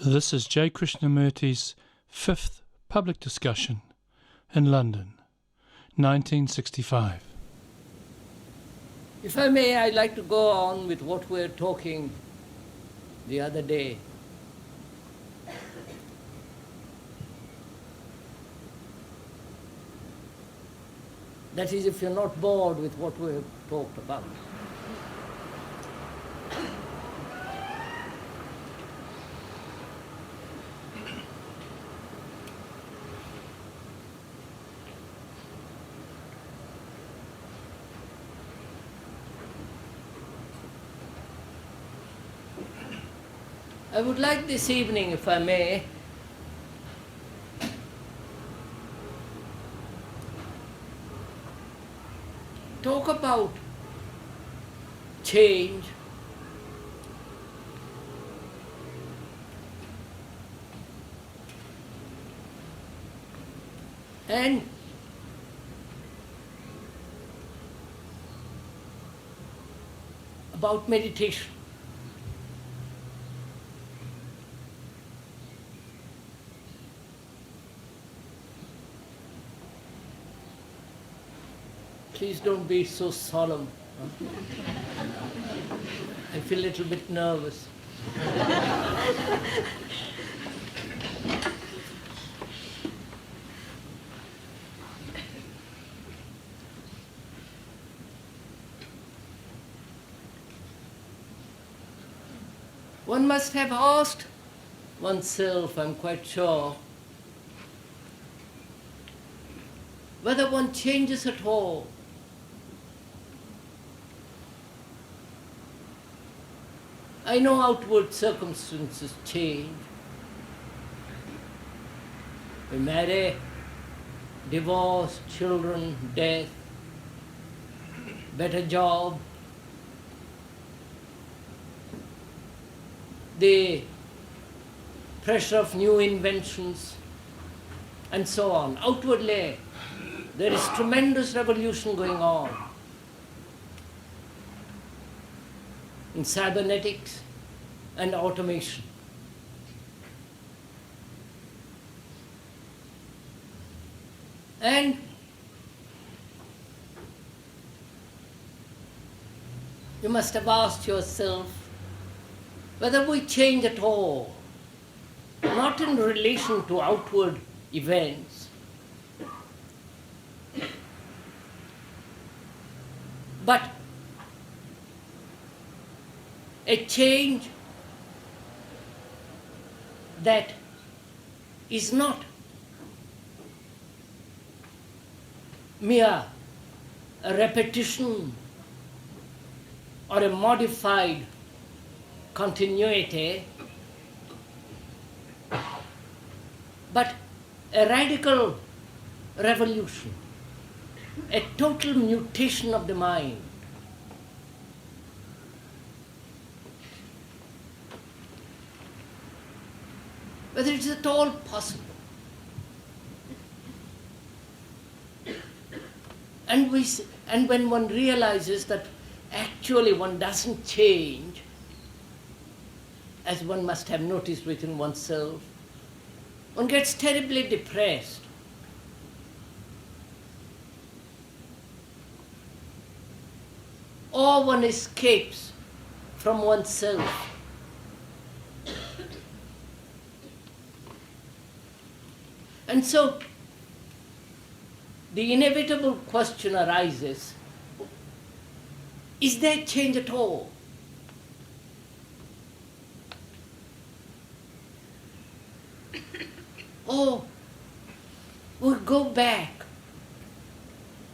This is J. Krishnamurti's fifth public discussion in London, 1965. If I may, I'd like to go on with what we were talking the other day. That is, if you're not bored with what we have talked about. I would like this evening, if I may, talk about change and about meditation. Please don't be so solemn. I feel a little bit nervous. One must have asked oneself, I'm quite sure, whether one changes at all. I know outward circumstances change. We marry, divorce, children, death, better job. The pressure of new inventions, and so on. Outwardly, there is tremendous revolution going on in cybernetics and automation. And you must have asked yourself whether we change at all, not in relation to outward events, but a change that is not mere a repetition or a modified continuity, but a radical revolution, a total mutation of the mind. Whether it is at all possible. And when one realizes that actually one doesn't change, as one must have noticed within oneself, one gets terribly depressed. Or one escapes from oneself. And so, the inevitable question arises, is there change at all? Or we go back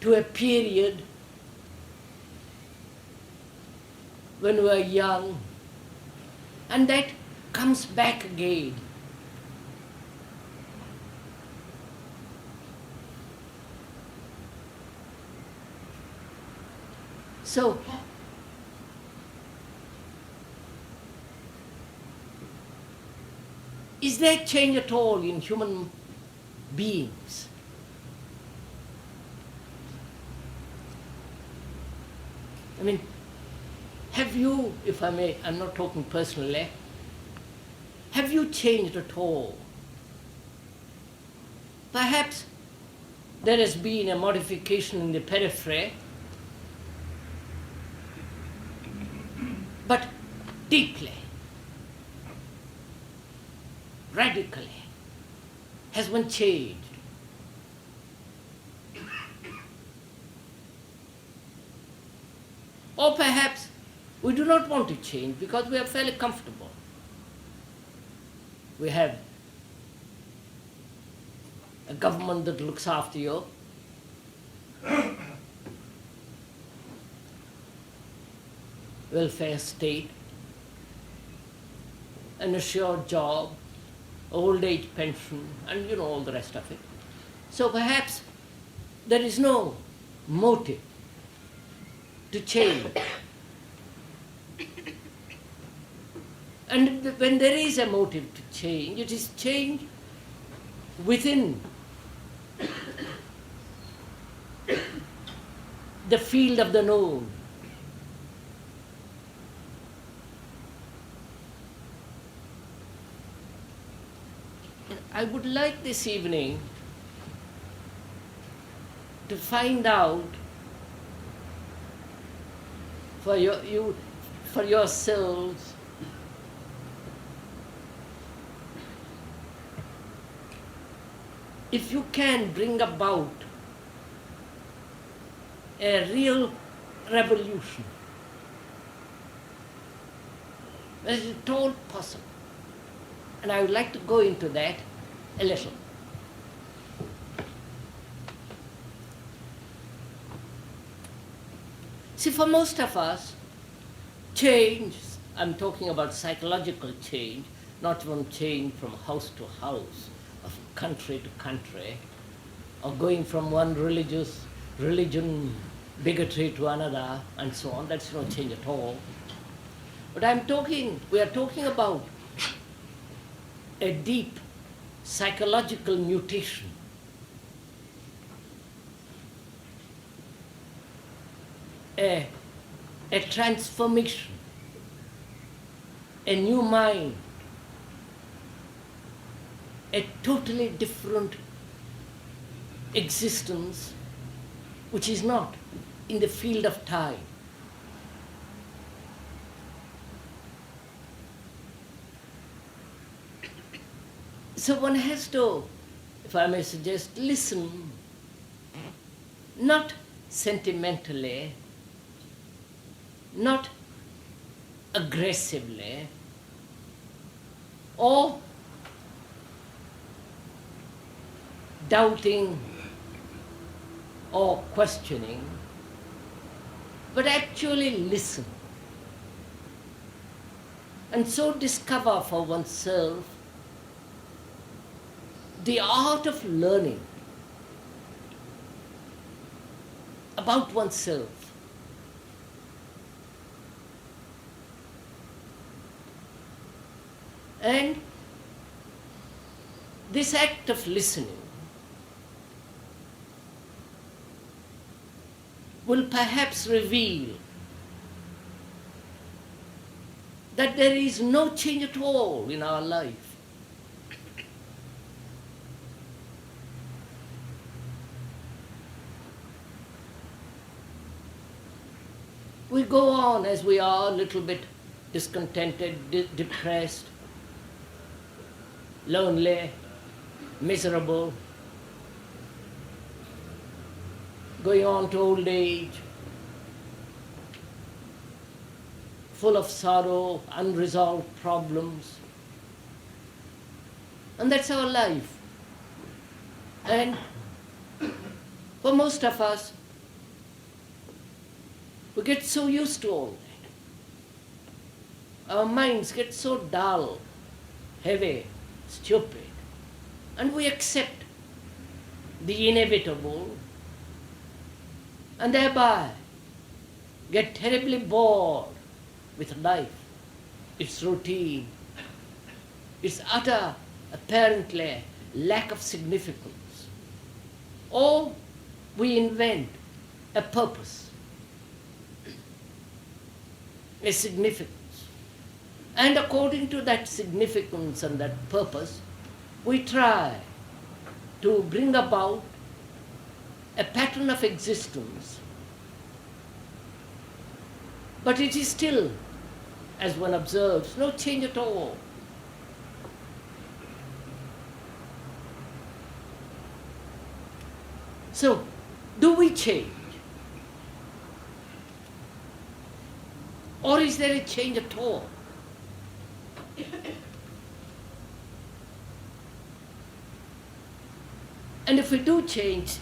to a period when we were young, and that comes back again. So, is there change at all in human beings? I mean, have you, if I may, I'm not talking personally, have you changed at all? Perhaps there has been a modification in the periphery, but deeply, radically, has one changed? Or perhaps we do not want to change because we are fairly comfortable. We have a government that looks after you. Welfare state, an assured job, old age pension, and you know all the rest of it. So perhaps there is no motive to change. And when there is a motive to change, it is change within the field of the known. I would like this evening to find out for yourselves if you can bring about a real revolution. Is it at all possible? And I would like to go into that a little. See, for most of us, change, I'm talking about psychological change, not one change from house to house, of country to country, or going from one religion bigotry to another, and so on. That's no change at all. But we are talking about a deep psychological mutation. A transformation, a new mind, a totally different existence which is not in the field of time. So one has to, if I may suggest, listen, not sentimentally, not aggressively, or doubting or questioning, but actually listen. And so discover for oneself the art of learning about oneself. And this act of listening will perhaps reveal that there is no change at all in our life. We go on as we are, a little bit discontented, depressed, lonely, miserable, going on to old age, full of sorrow, unresolved problems. And that's our life. And for most of us, we get so used to all that. Our minds get so dull, heavy, stupid, and we accept the inevitable and thereby get terribly bored with life, its routine, its utter, apparently, lack of significance. Or we invent a purpose, a significance. And according to that significance and that purpose, we try to bring about a pattern of existence. But it is still, as one observes, no change at all. So, do we change? Or is there a change at all? And if we do change,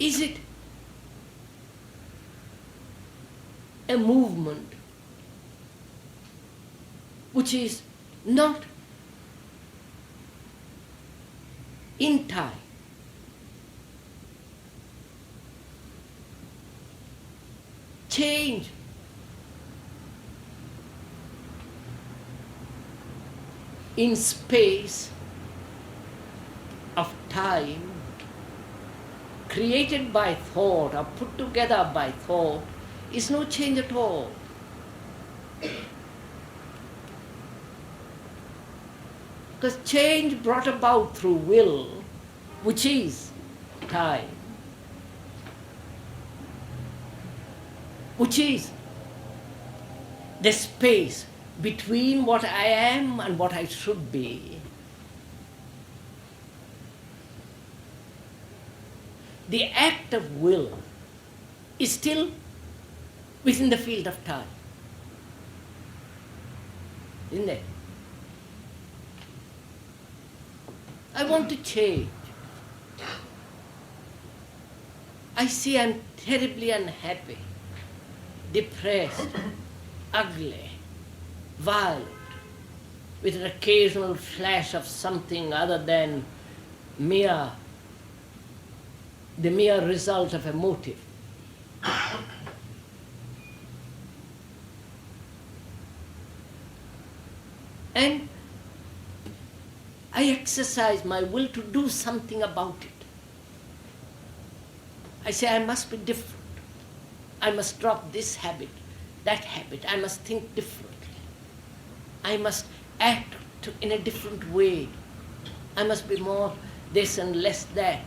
is it a movement which is not in time? Change in space of time, created by thought or put together by thought, is no change at all. Because change brought about through will, which is time, which is the space between what I am and what I should be. The act of will is still within the field of time, isn't it? I want to change. I see I'm terribly unhappy, depressed, ugly, violent, with an occasional flash of something other than the mere result of a motive. And I exercise my will to do something about it. I say I must be different. I must drop this habit, that habit. I must think differently. I must act in a different way. I must be more this and less that.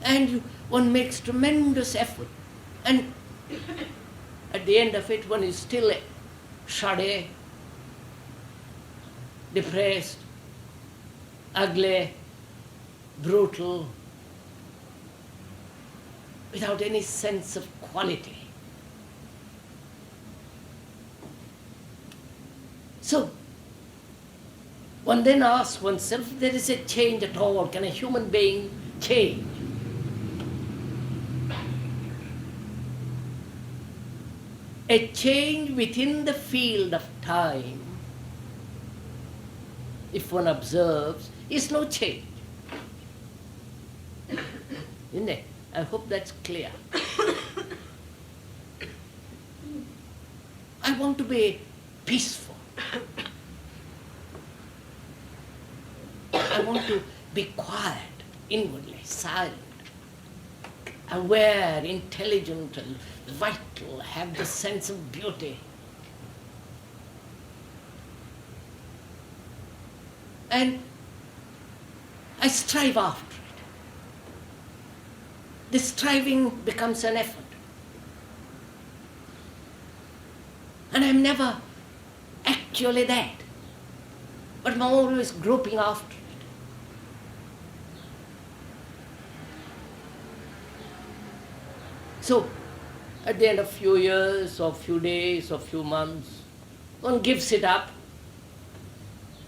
And one makes tremendous effort. And at the end of it, one is still shoddy, depressed, ugly, brutal, without any sense of quality. So, one then asks oneself if there is a change at all. Can a human being change? A change within the field of time, if one observes, is no change. Isn't it? I hope that's clear. I want to be peaceful. I want to be quiet, inwardly, silent, aware, intelligent, and vital, have the sense of beauty. And I strive after it. The striving becomes an effort. And I'm never actually that, but I'm always groping after it. So, at the end of a few years, or few days, or few months, one gives it up,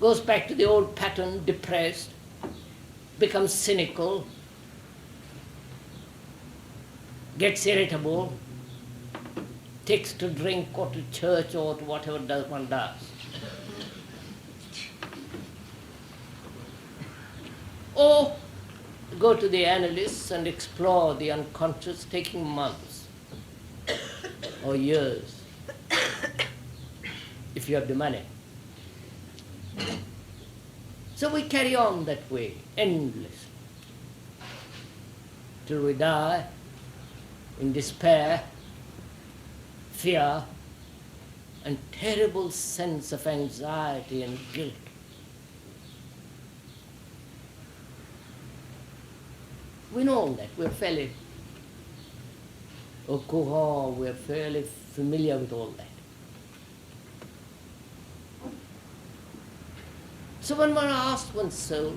goes back to the old pattern, depressed, becomes cynical, gets irritable, takes to drink or to church or to whatever one does. Or go to the analysts and explore the unconscious, taking months or years, if you have the money. So we carry on that way, endlessly. till we die in despair, fear, and terrible sense of anxiety and guilt. We know all that. We're fairly au courant, we're fairly familiar with all that. So when one asks oneself,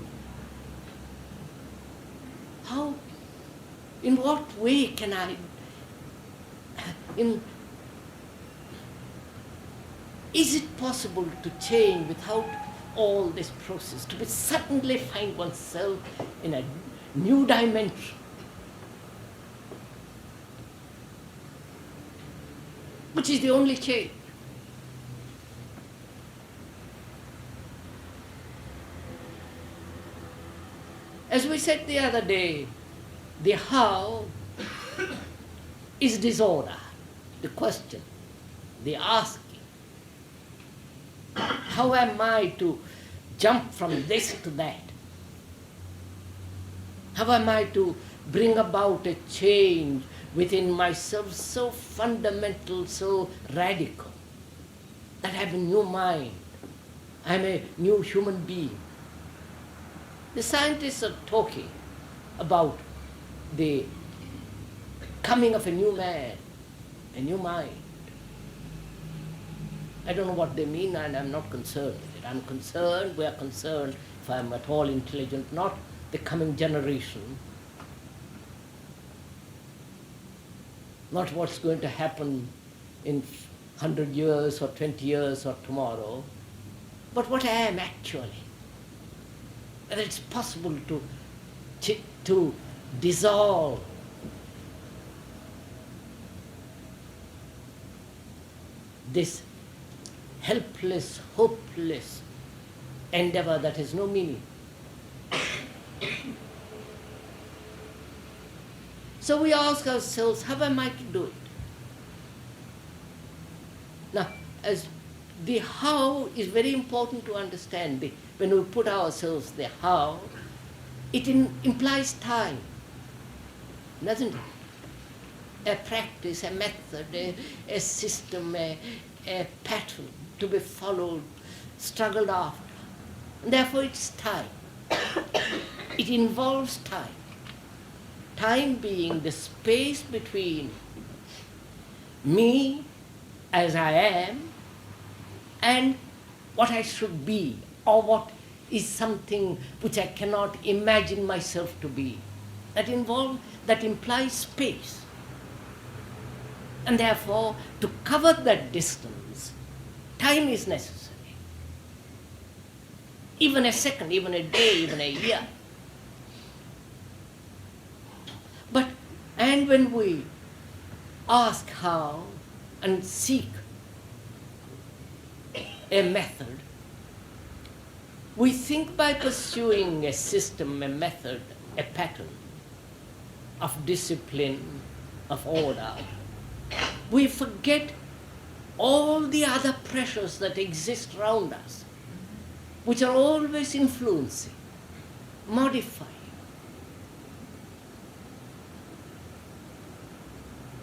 in what way can I, is it possible to change without all this process, to suddenly find oneself in a new dimension? Which is the only change. As we said the other day, the how is disorder, the question, the asking. How am I to jump from this to that? How am I to bring about a change within myself so fundamental, so radical, that I have a new mind, I am a new human being? The scientists are talking about the coming of a new man, a new mind. I don't know what they mean, and I'm not concerned with it. We are concerned, if I'm at all intelligent, not the coming generation, not what's going to happen in 100 years or 20 years or tomorrow, but what I am actually. Whether it's possible to dissolve this helpless, hopeless endeavor that has no meaning. So we ask ourselves, how am I to do it? Now, as the how is very important to understand. When we put ourselves the how, it implies time, doesn't it? A practice, a method, a system, a pattern to be followed, struggled after. And therefore it's time. It involves time. Time being the space between me as I am and what I should be, or what is something which I cannot imagine myself to be. That implies space. And therefore, to cover that distance, time is necessary. Even a second, even a day, even a year. And when we ask how and seek a method, we think by pursuing a system, a method, a pattern of discipline, of order, we forget all the other pressures that exist around us, which are always influencing, modifying.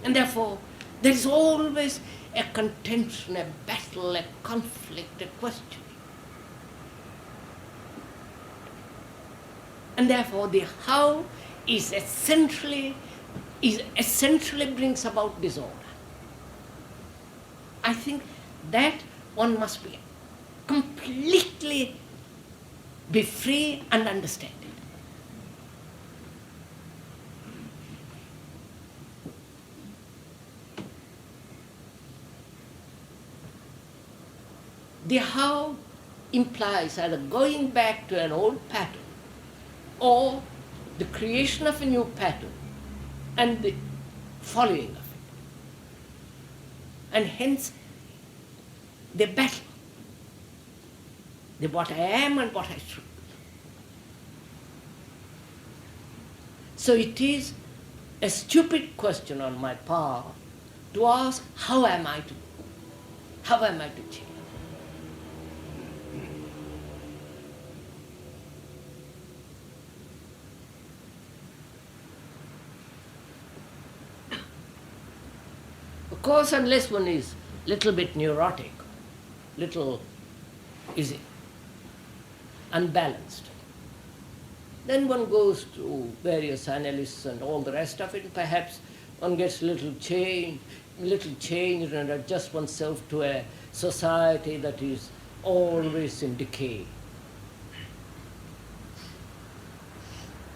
And therefore, there is always a contention, a battle, a conflict, a question. And therefore, the how is essentially brings about disorder. I think that one must be completely be free and understand it. The how implies either going back to an old pattern or the creation of a new pattern and the following of it. And hence the battle, the what I am and what I should be. So it is a stupid question on my part to ask, how am I to do? How am I to change? Of course, unless one is little bit neurotic, little is unbalanced, then one goes to various analysts and all the rest of it, and perhaps one gets little change and adjusts oneself to a society that is always in decay.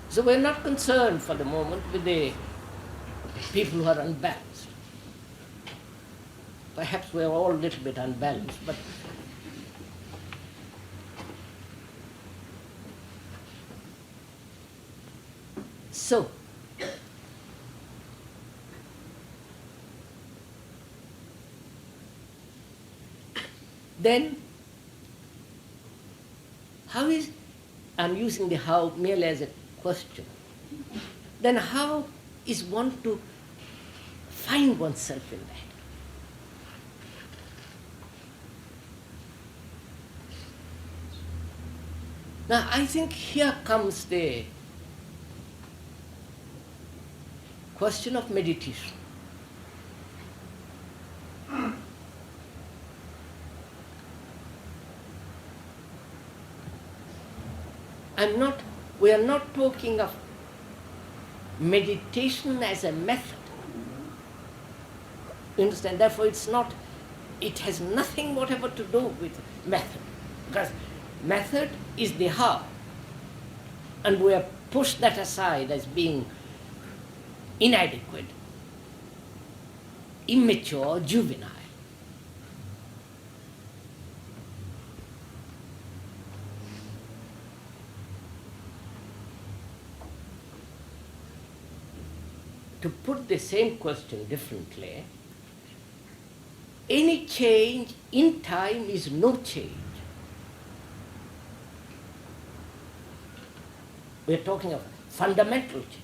So we're not concerned for the moment with the people who are unbalanced. Perhaps we're all a little bit unbalanced, but so then how is, I'm using the how merely as a question, then how is one to find oneself in that? Now I think here comes the question of meditation. We are not talking of meditation as a method. You understand? Therefore it has nothing whatever to do with method. Because method is the how. And we have pushed that aside as being inadequate, immature, juvenile. To put the same question differently, any change in time is no change. We are talking of fundamental change,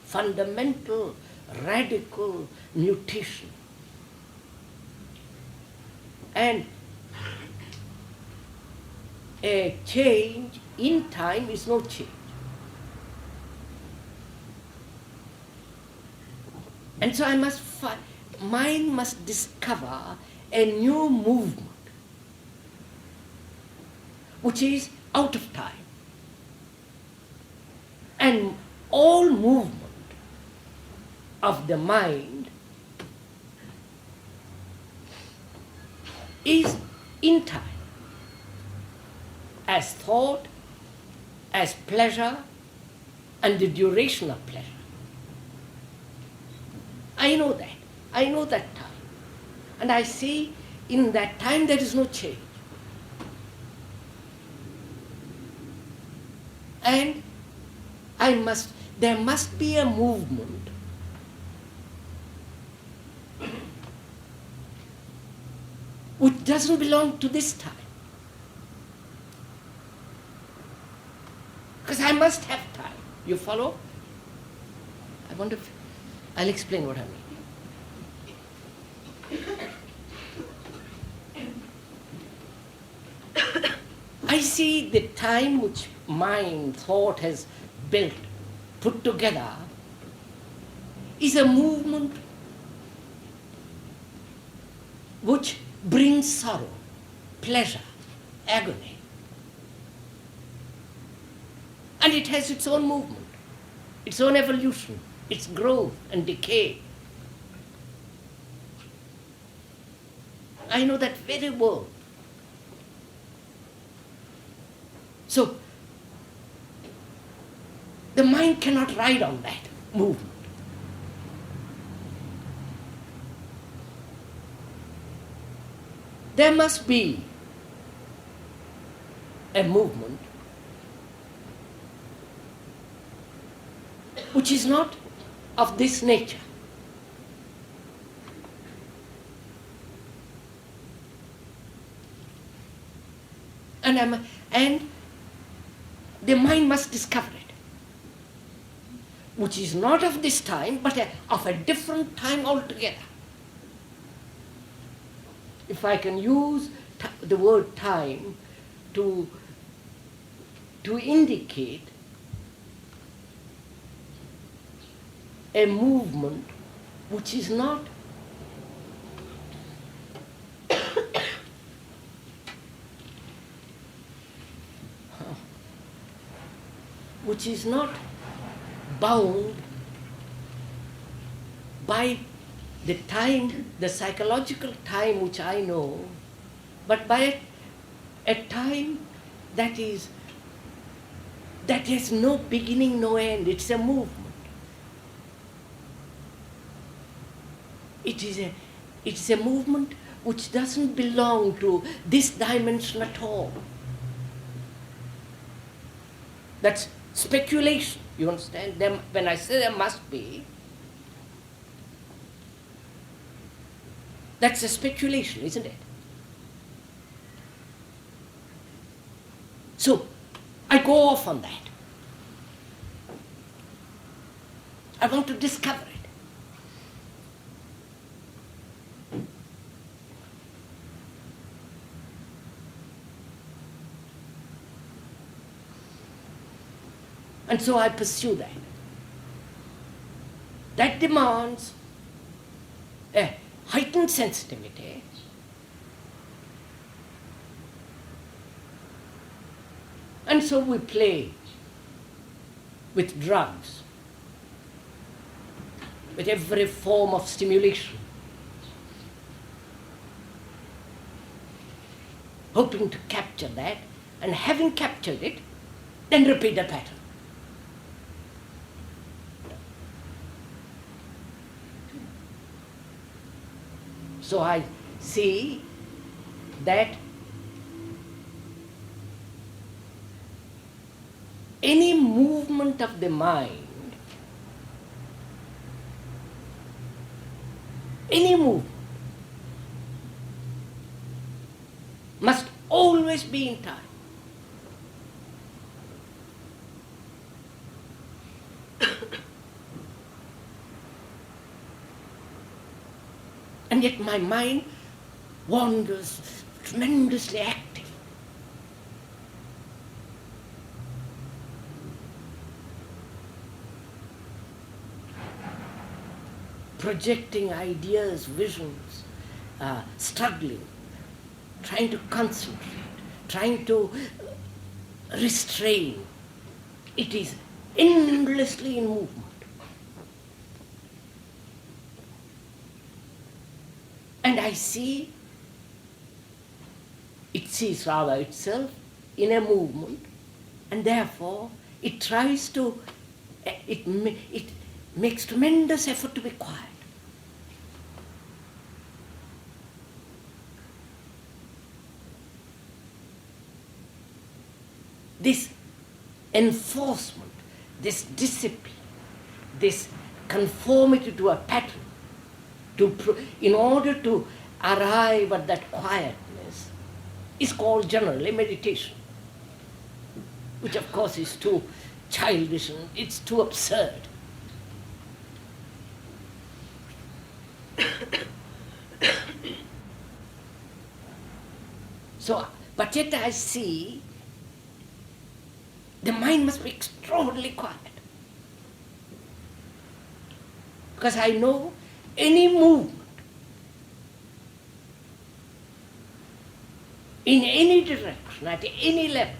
fundamental, radical mutation. And a change in time is no change. And so mind must discover a new movement which is out of time. And all movement of the mind is in time, as thought, as pleasure, and the duration of pleasure. I know that. I know that time. And I see in that time there is no change. And there must be a movement which doesn't belong to this time. Because I must have time. You follow? I wonder if I'll explain what I mean. I see the time which mind, thought has built, put together, is a movement which brings sorrow, pleasure, agony. And it has its own movement, its own evolution, its growth and decay. I know that very well. So, the mind cannot ride on that movement. There must be a movement which is not of this nature. And the mind must discover it, which is not of this time, but of a different time altogether. If I can use the word time to indicate a movement which is not which is not bound by the time, the psychological time which I know, but by a time that has no beginning, no end. It's a movement. It's a movement which doesn't belong to this dimension at all. That's speculation. You understand? When I say there must be, that's a speculation, isn't it? So, I go off on that. I want to discover it. And so I pursue that. That demands a heightened sensitivity, and so we play with drugs, with every form of stimulation, hoping to capture that, and having captured it, then repeat the pattern. So I see that any movement of the mind, any movement, must always be in time. And yet my mind wanders, tremendously active. Projecting ideas, visions, struggling, trying to concentrate, trying to restrain. It is endlessly in movement. And I see, it sees rather itself in a movement, and therefore it tries to, it makes tremendous effort to be quiet. This enforcement, this discipline, this conformity to a pattern, in order to arrive at that quietness, is called generally meditation, which of course is too childish and it's too absurd. So, but yet I see the mind must be extraordinarily quiet. Because I know any movement in any direction, at any level,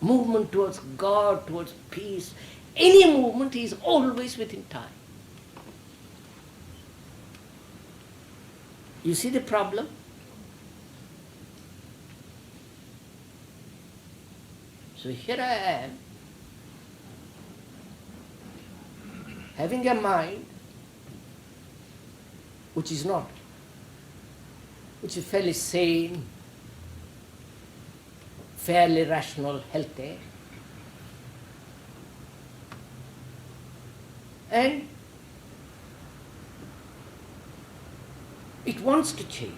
movement towards God, towards peace, any movement is always within time. You see the problem? So here I am, having a mind which is fairly sane, fairly rational, healthy, and it wants to change.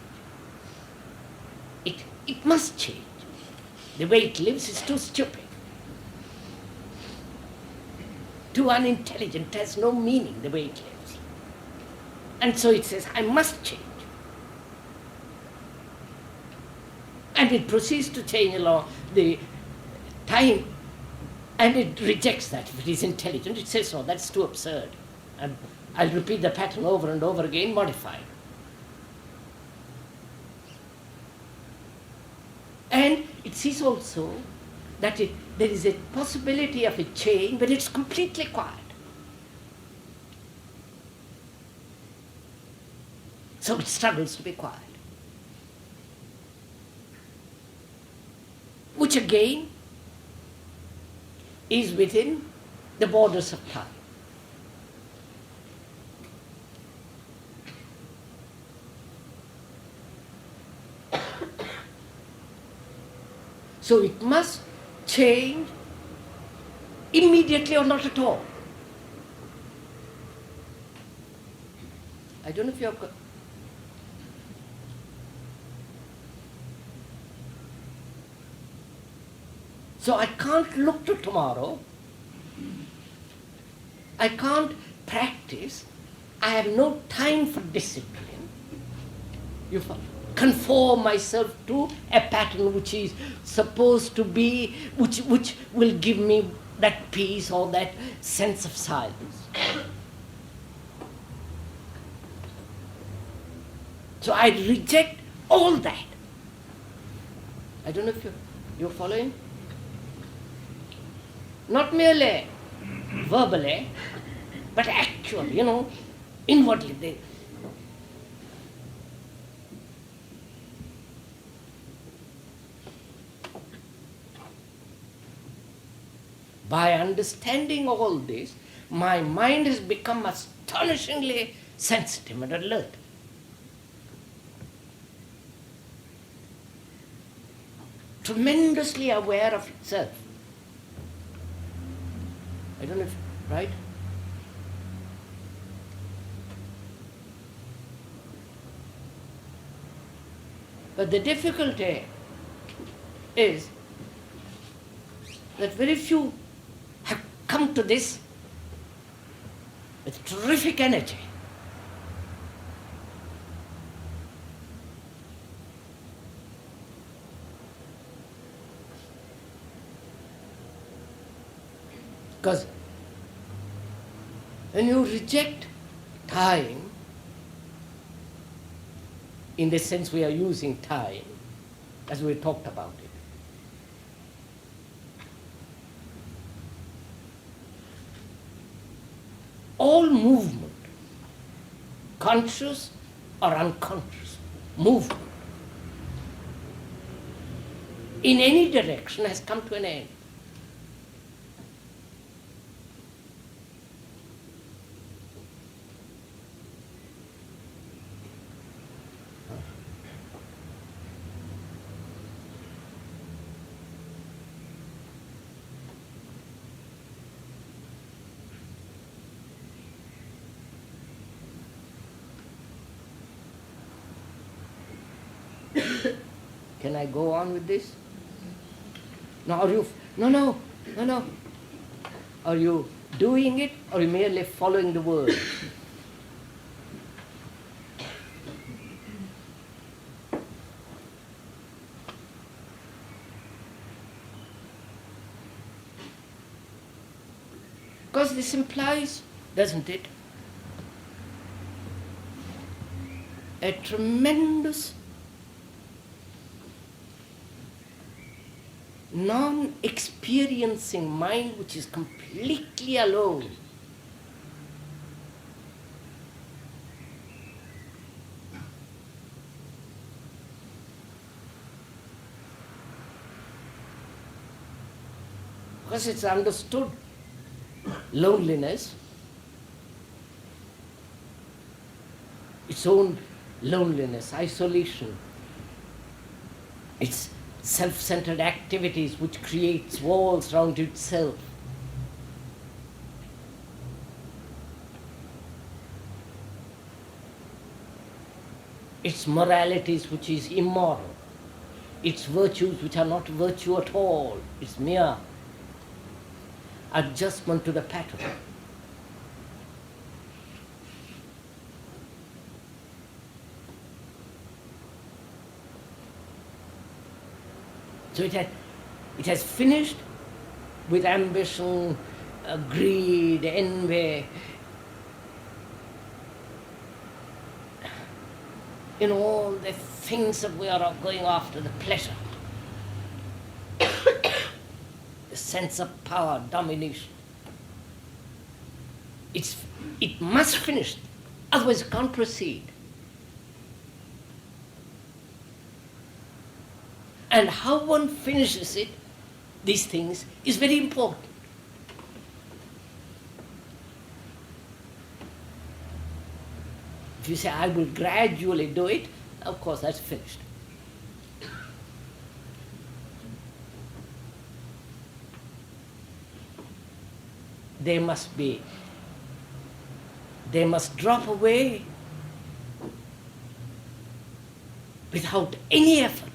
It must change. The way it lives is too stupid, too unintelligent, has no meaning the way it lives. And so it says, I must change. And it proceeds to change along the time, and it rejects that. If it is intelligent, it says, no, that's too absurd. And I'll repeat the pattern over and over again, modified. And it sees also there is a possibility of a change, but it's completely quiet. So it struggles to be quiet. Which again is within the borders of time. So it must change immediately or not at all. I don't know if you have got. So I can't look to tomorrow. I can't practice. I have no time for discipline. You conform myself to a pattern which is supposed to be, which will give me that peace or that sense of silence. So I reject all that. I don't know if you're following. Not merely verbally, but actually, inwardly. By understanding all this, my mind has become astonishingly sensitive and alert. Tremendously aware of itself. I don't know if, right? But the difficulty is that very few have come to this with terrific energy. Because when you reject time, in the sense we are using time, as we talked about it, all movement, conscious or unconscious movement, in any direction has come to an end. Can I go on with this? No, no. Are you doing it or are you merely following the word? Because this implies, doesn't it, a tremendous non-experiencing mind which is completely alone. Because it's understood loneliness, its own loneliness, isolation, its self-centered activities which creates walls around itself. Its moralities which is immoral, its virtues which are not virtue at all, it's mere adjustment to the pattern. So it has finished with ambition, greed, envy, all the things that we are going after, the pleasure. a sense of power, domination. It must finish, otherwise it can't proceed. And how one finishes it, these things, is very important. If you say, I will gradually do it, of course that's finished. They must drop away without any effort.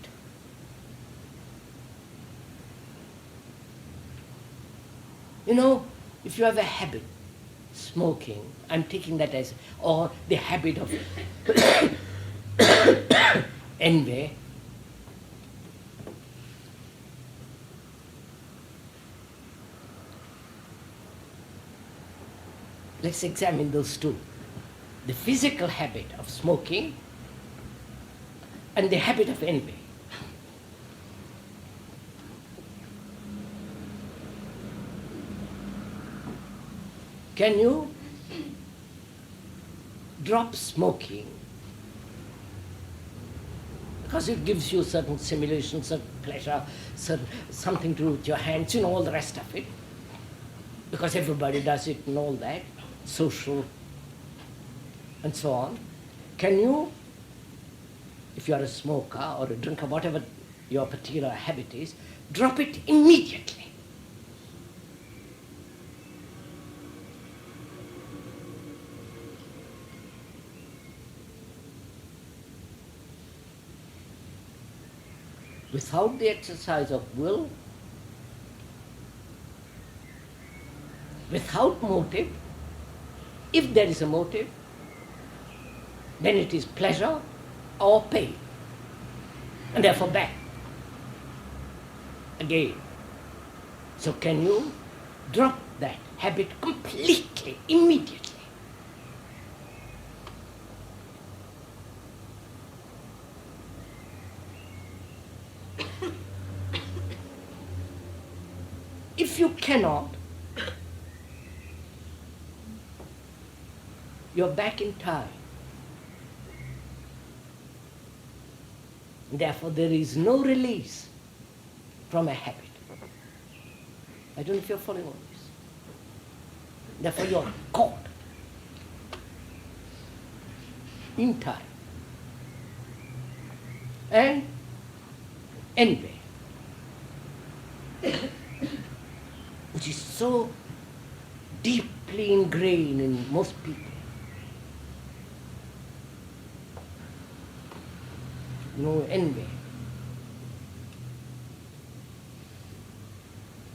You know, if you have a habit, smoking, I'm taking that as, or the habit of envy, let's examine those two. The physical habit of smoking and the habit of envy. Can you drop smoking because it gives you certain stimulation, certain pleasure, certain something to do with your hands, you know, all the rest of it, because everybody does it and all that, social and so on. Can you, if you are a smoker or a drinker, whatever your particular habit is, drop it immediately? Without the exercise of will, without motive. If there is a motive, then it is pleasure or pain, and therefore bad. Again. So can you drop that habit completely, immediately? If you cannot, you're back in time. Therefore, there is no release from a habit. I don't know if you're following all this. Therefore, you're caught in time. And envy, which is so deeply ingrained in most people. You know, envy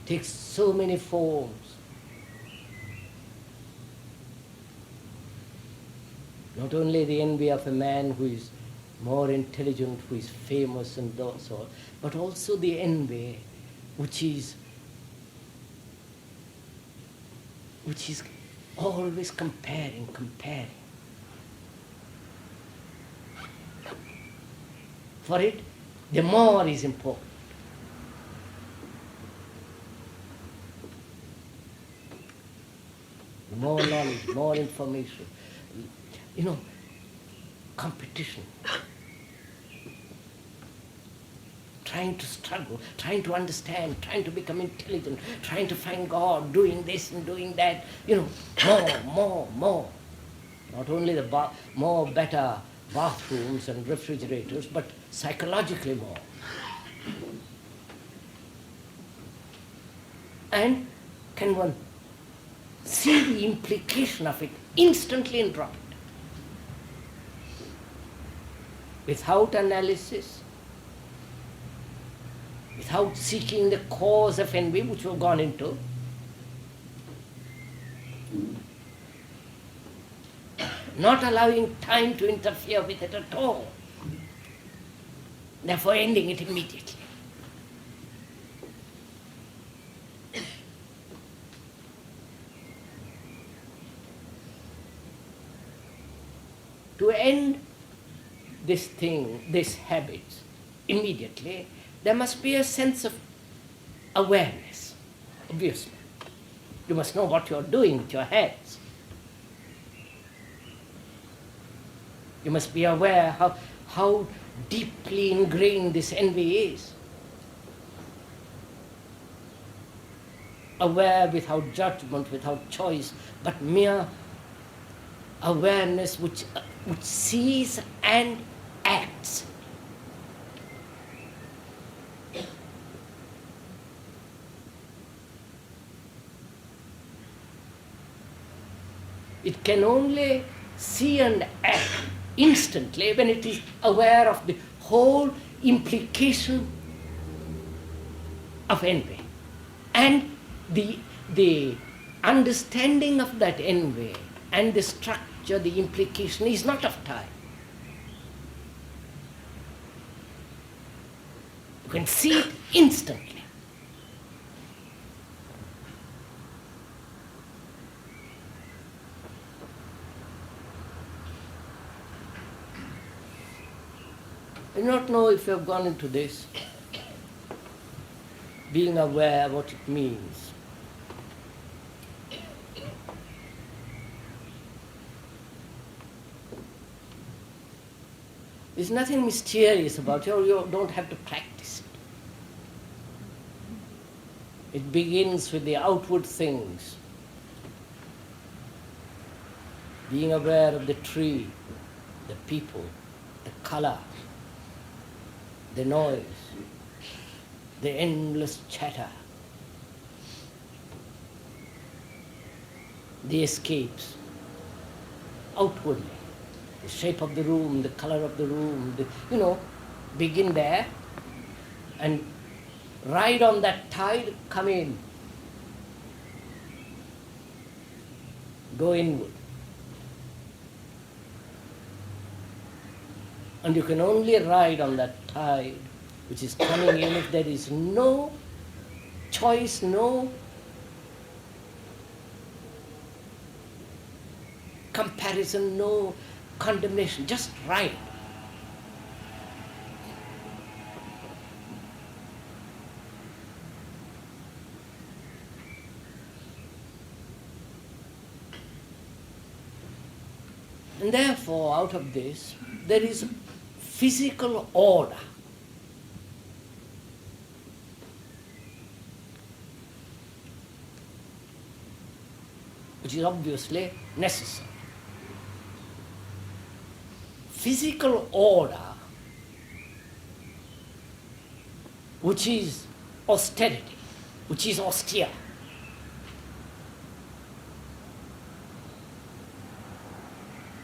takes so many forms. Not only the envy of a man who is more intelligent, who is famous and so on, but also the envy which is always comparing. For it, the more is important. More knowledge, more information. You know, competition. Trying to struggle, trying to understand, trying to become intelligent, trying to find God, doing this and doing that. You know, more. Not only the more better bathrooms and refrigerators, but psychologically more. And can one see the implication of it instantly and drop it? Without analysis, without seeking the cause of envy, which we've gone into, not allowing time to interfere with it at all, therefore ending it immediately. To end this thing, this habit, immediately, there must be a sense of awareness. obviously. You must know what you're doing with your hands. You must be aware how deeply ingrained this envy is. Aware without judgment, without choice, but mere awareness which sees and acts. It can only see and act instantly when it is aware of the whole implication of envy. And the understanding of that envy and the structure, the implication is not of time. You can see it instantly. I do not know if you have gone into this, being aware what it means. There's nothing mysterious about it, or you don't have to practice it. It begins with the outward things. Being aware of the tree, the people, the color, the noise, the endless chatter, the escapes, outwardly, the shape of the room, the color of the room, begin there and ride on that tide, come in, go inward. And you can only ride on that tide which is coming in if there is no choice, no comparison, no condemnation, just ride. And therefore, out of this, there is physical order. Which is obviously necessary. Physical order, which is austerity, which is austere.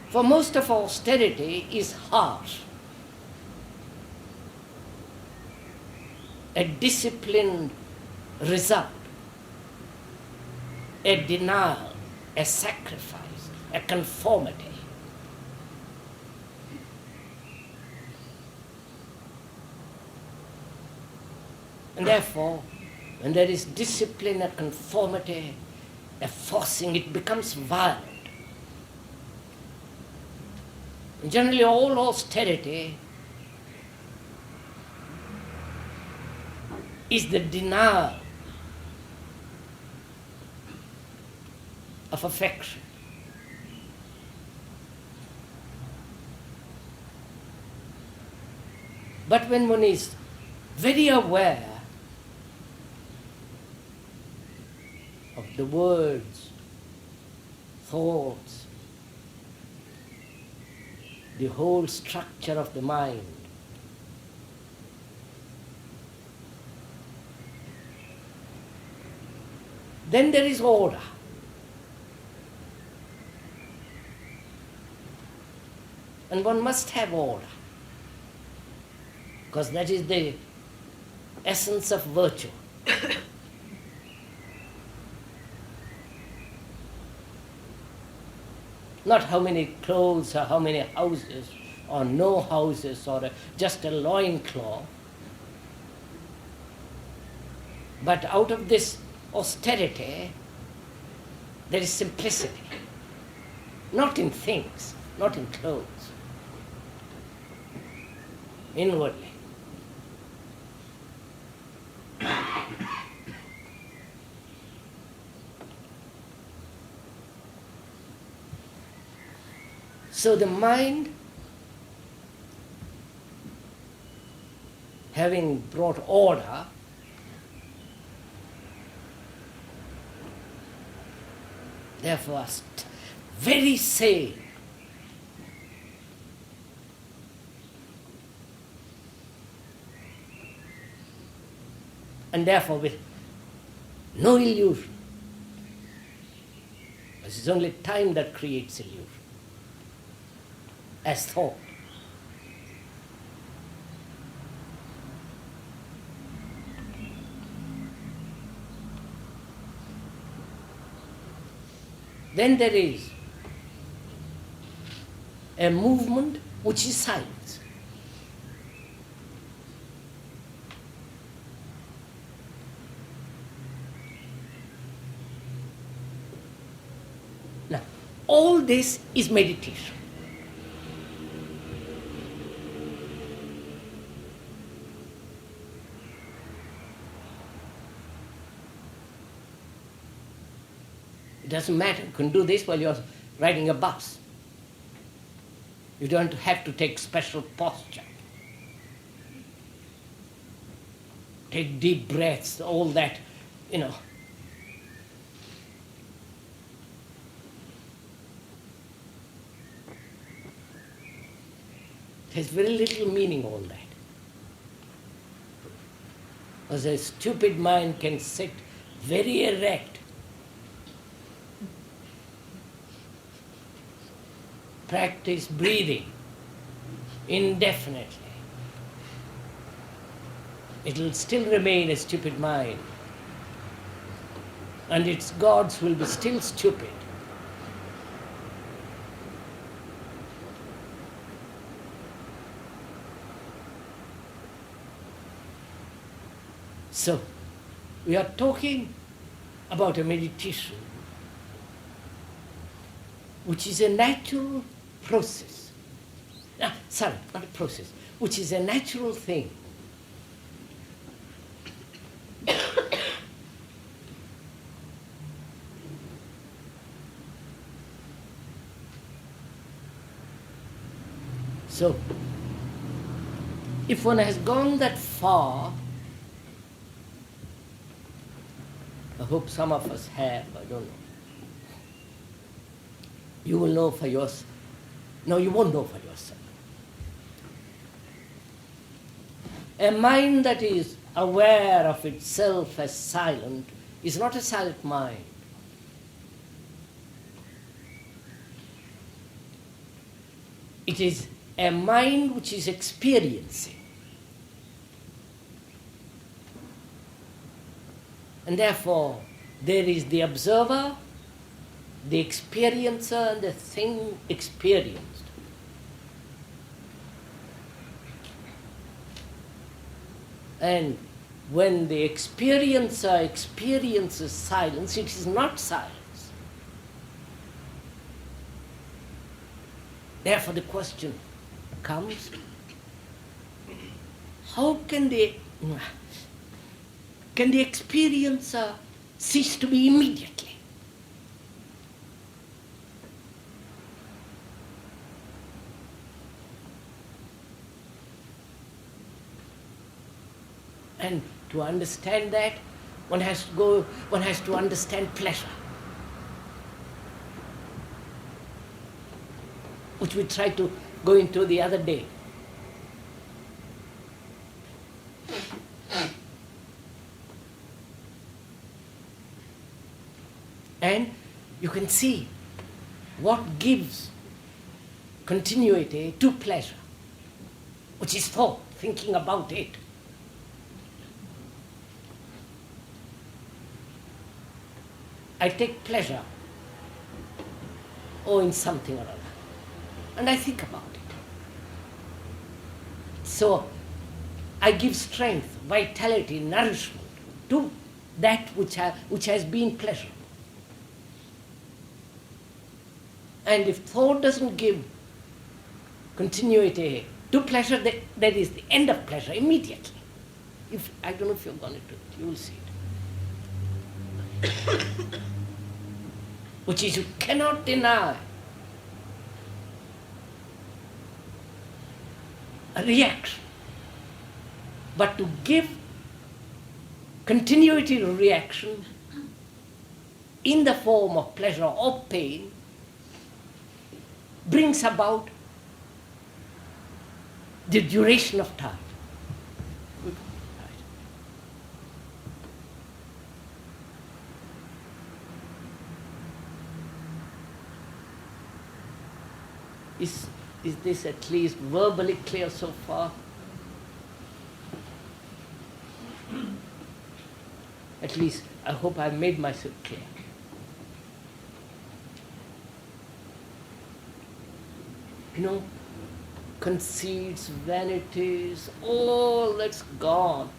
For most of austerity is harsh. A disciplined result, a denial, a sacrifice, a conformity. And therefore, when there is discipline, a conformity, a forcing, it becomes violent. And generally, all austerity is the denial of affection. But when one is very aware of the words, thoughts, the whole structure of the mind, then there is order. And one must have order, because that is the essence of virtue. Not how many clothes or how many houses or no houses or just a loincloth. But out of this austerity, there is simplicity. Not in things, not in clothes. Inwardly. So the mind, having brought order, therefore very sane, and therefore with no illusion. This is only time that creates illusion, as thought. Then there is a movement which is silence. Now, all this is meditation. It doesn't matter. You can do this while you're riding a bus. You don't have to take special posture. Take deep breaths, all that, There's very little meaning all that. Because a stupid mind can sit very erect, practice breathing indefinitely. It will still remain a stupid mind, and its gods will be still stupid. So, we are talking about a meditation which is a natural process. Sorry, not a process, which is a natural thing. So, if one has gone that far, I hope some of us have, I don't know. You will know for yourself. No, you won't know for yourself. A mind that is aware of itself as silent is not a silent mind. It is a mind which is experiencing. And therefore, there is the observer, the experiencer, and the thing experienced. And when the experiencer experiences silence, it is not silence. Therefore the question comes, how can the experiencer cease to be immediately? And to understand that, one has to understand pleasure, which we tried to go into the other day. And you can see what gives continuity to pleasure, which is thought, thinking about it. I take pleasure, in something or other, and I think about it. So I give strength, vitality, nourishment to that which has been pleasure. And if thought doesn't give continuity to pleasure, that is the end of pleasure immediately. I don't know if you're going to do it, you will see it. Which is, you cannot deny a reaction. But to give continuity to reaction in the form of pleasure or pain brings about the duration of time. Is this at least verbally clear so far? At least I hope I've made myself clear. You know, conceits, vanities, all that's gone.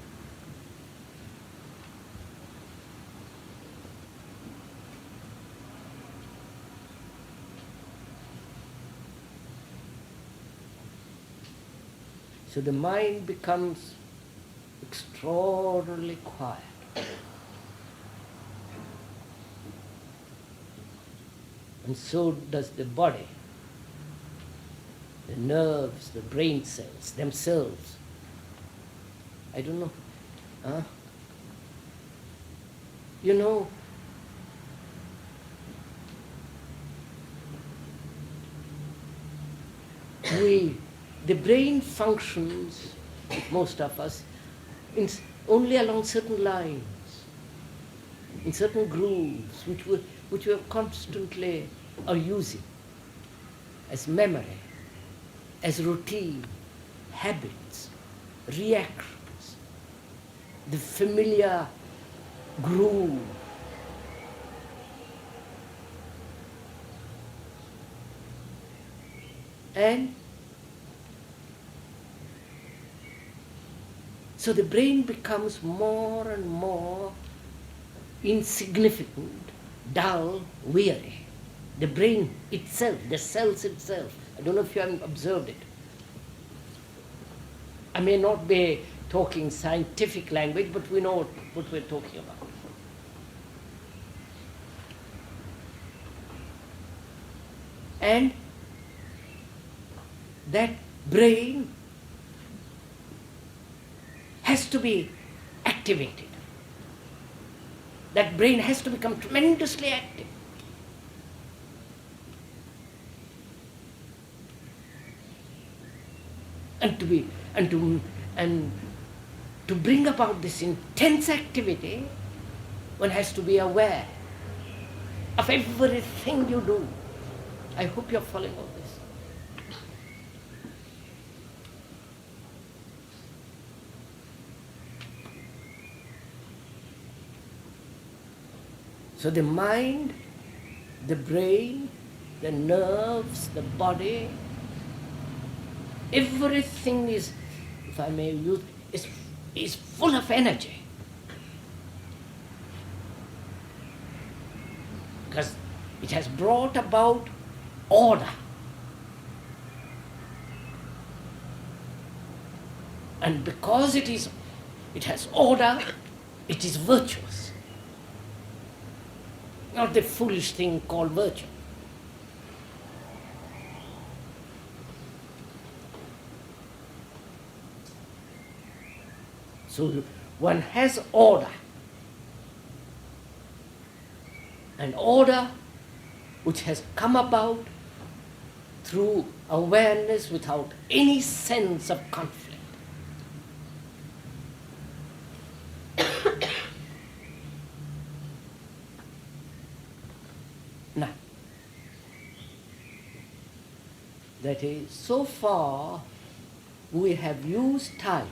So the mind becomes extraordinarily quiet. And so does the body, the nerves, the brain cells themselves. I don't know. Huh? You know, the brain functions, most of us, only along certain lines, in certain grooves, which we constantly are using as memory, as routine, habits, reactions, the familiar groove. And so the brain becomes more and more insignificant, dull, weary. The brain itself, the cells itself. I don't know if you have observed it. I may not be talking scientific language, but we know what we're talking about. And that brain has to be activated. That brain has to become tremendously active. And to bring about this intense activity, one has to be aware of everything you do. I hope you're following all this. So the mind, the brain, the nerves, the body, everything is, if I may use, is full of energy. Because it has brought about order. And because it has order, it is virtuous. Not the foolish thing called virtue. So one has order. An order which has come about through awareness without any sense of conflict. Now, that is, so far we have used time,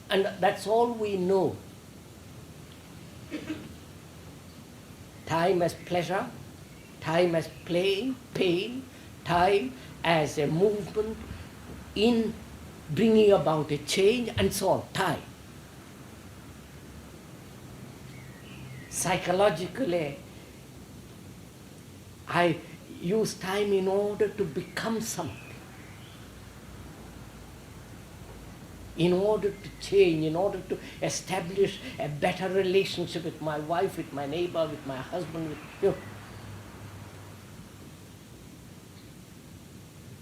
and that's all we know. Time as pleasure, time as pain, time as a movement in bringing about a change, and so on. Time. Psychologically, I use time in order to become something, in order to change, in order to establish a better relationship with my wife, with my neighbor, with my husband, with you.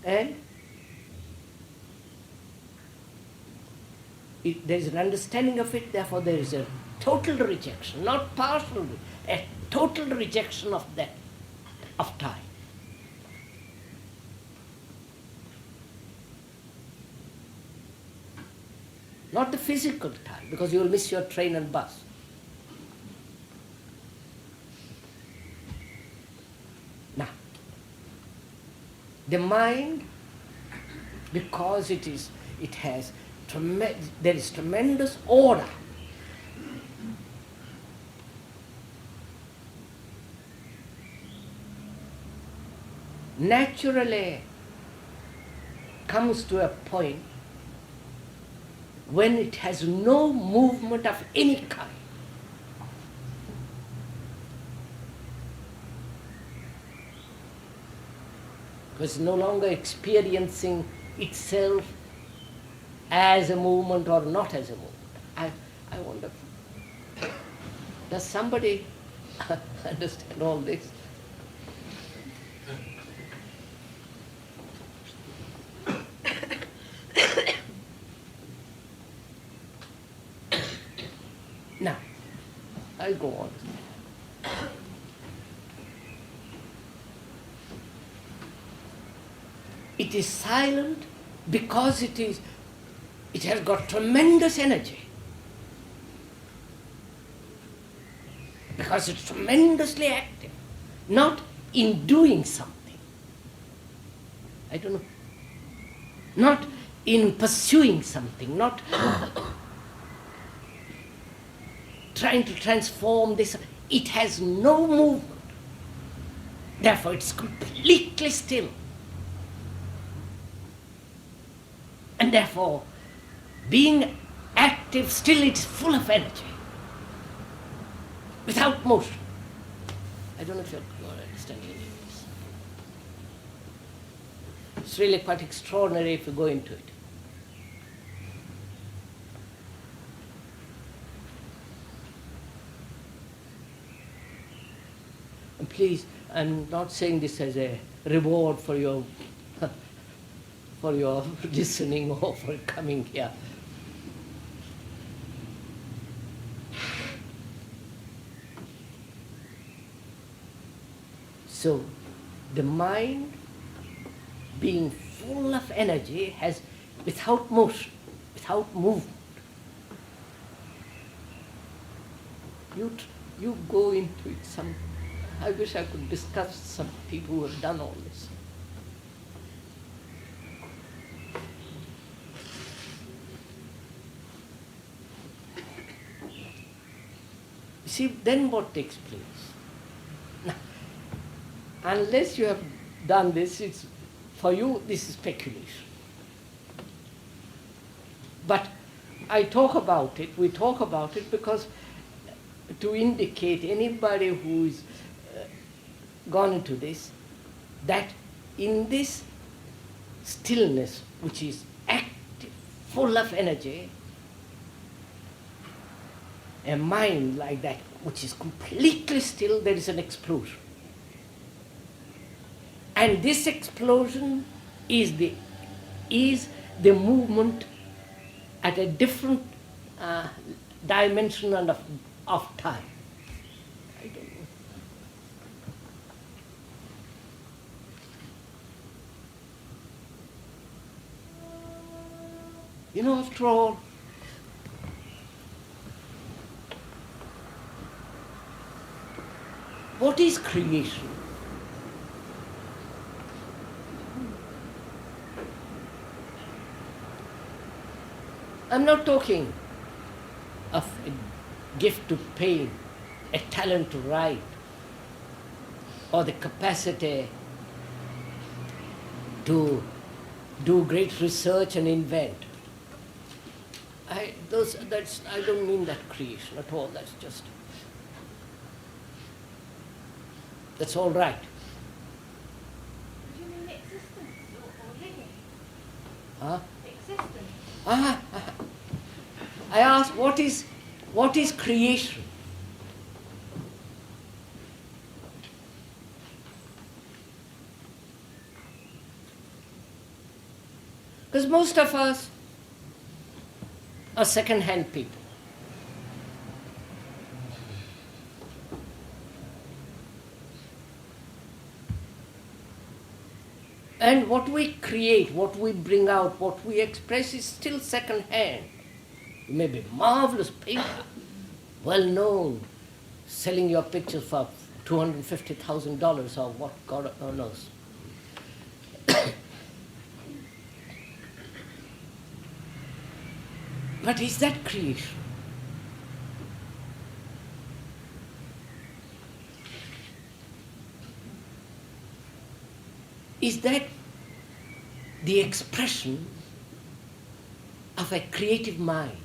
And there is an understanding of it, therefore there is a total rejection, not partial, a total rejection of that, of time. Not the physical time, because you will miss your train and bus. Now, the mind, because there is tremendous order. Naturally comes to a point when it has no movement of any kind. Because no longer experiencing itself as a movement or not as a movement. I wonder, does somebody understand all this? Now, I'll go on. It is silent because it has got tremendous energy. Because it's tremendously active. Not in doing something. I don't know. Not in pursuing something, not trying to transform this. It has no movement. Therefore, it's completely still. And therefore, being active, still it's full of energy. Without motion. I don't know if you're understanding this. It's really quite extraordinary if you go into it. And please, I'm not saying this as a reward for your listening or for coming here. So, the mind, being full of energy, has, without motion, without movement, you go into it. I wish I could discuss some people who have done all this. You see, then what takes place? Now, unless you have done this, it's, for you, this is speculation. But we talk about it because to indicate anybody who's gone into this, that in this stillness, which is active, full of energy, a mind like that, which is completely still, there is an explosion. And this explosion is the movement at a different dimension and of time. I don't know. You know, after all, what is creation? I'm not talking of a gift to paint, a talent to write, or the capacity to do great research and invent. I don't mean that creation at all. That's all right. Do you mean existence or living? Huh? Existence. I ask, what is creation? Because most of us are second-hand people. And what we create, what we bring out, what we express is still second-hand. You may be marvelous painter, well known, selling your pictures for $250,000 or what God knows. But is that creation? Is that the expression of a creative mind?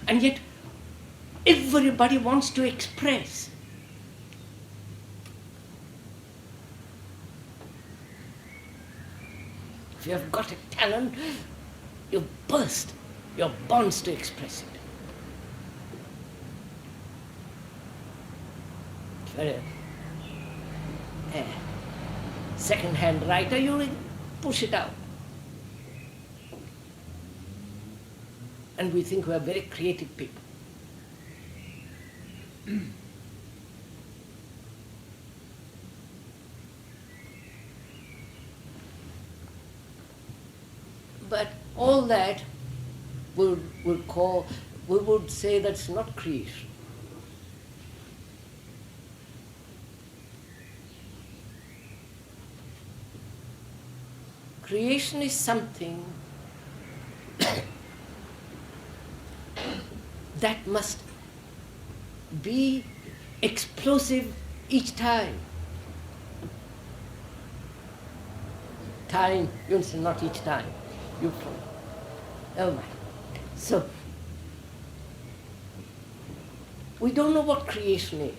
And yet, everybody wants to express. If you have got a talent, you burst. You're born to express it. If you're a second-hand writer, you will push it out. And we think we are very creative people. But all that we would say that's not creation. Creation is something that must be explosive each time. Time, you say not each time. You oh my. So we don't know what creation is.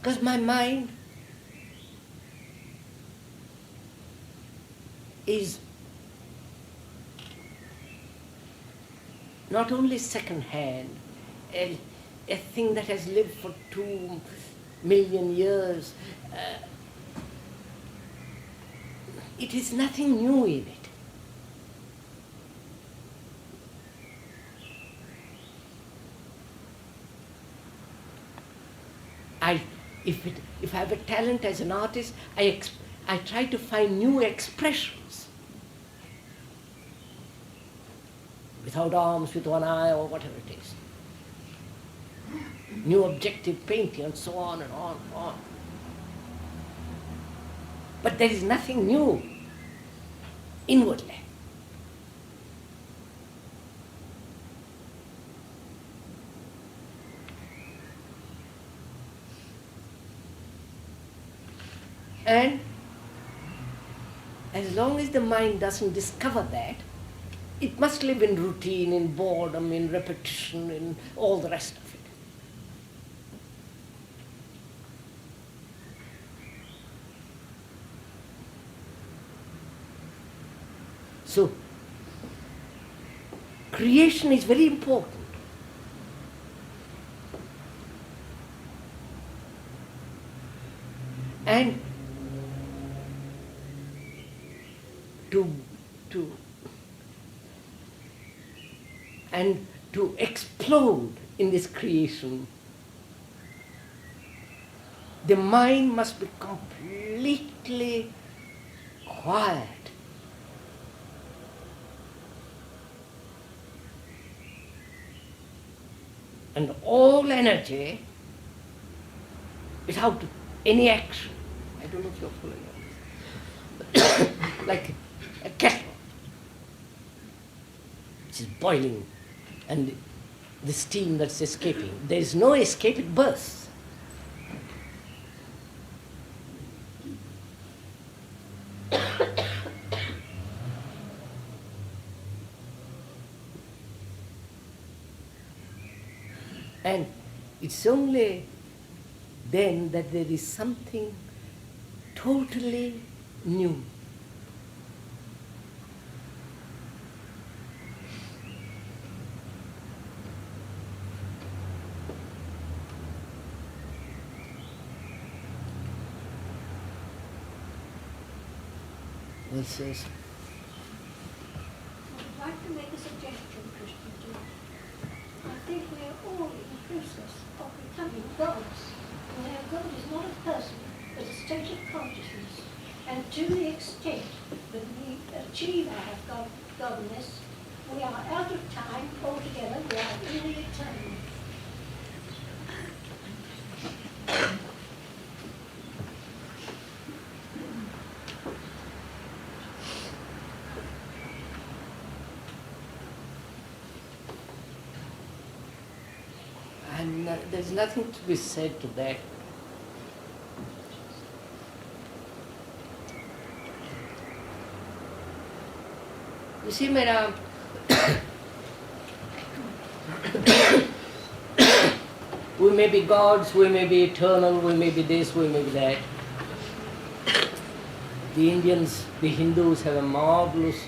Because my mind is not only second-hand, a thing that has lived for 2 million years. It is nothing new in it. If I have a talent as an artist, I try to find new expressions. Without arms, with one eye, or whatever it is. New objective painting, and so on and on and on. But there is nothing new inwardly. And as long as the mind doesn't discover that, it must live in routine, in boredom, in repetition, in all the rest of it. So, creation is very important. And to explode in this creation, the mind must be completely quiet. And all energy without any action. I don't know if you're following on. Like a kettle which is boiling and the steam that's escaping. There is no escape, it bursts. And it's only then that there is something totally new. This is I'd like to make a suggestion, Christian, to you. I think we are all in the process of becoming gods. And our God is not a person, but a state of consciousness. And to the extent that we achieve our godness, we are out of time altogether, we are in the eternal. and there's nothing to be said to that. You see, madam, we may be gods, we may be eternal, we may be this, we may be that. The Indians, the Hindus have a marvelous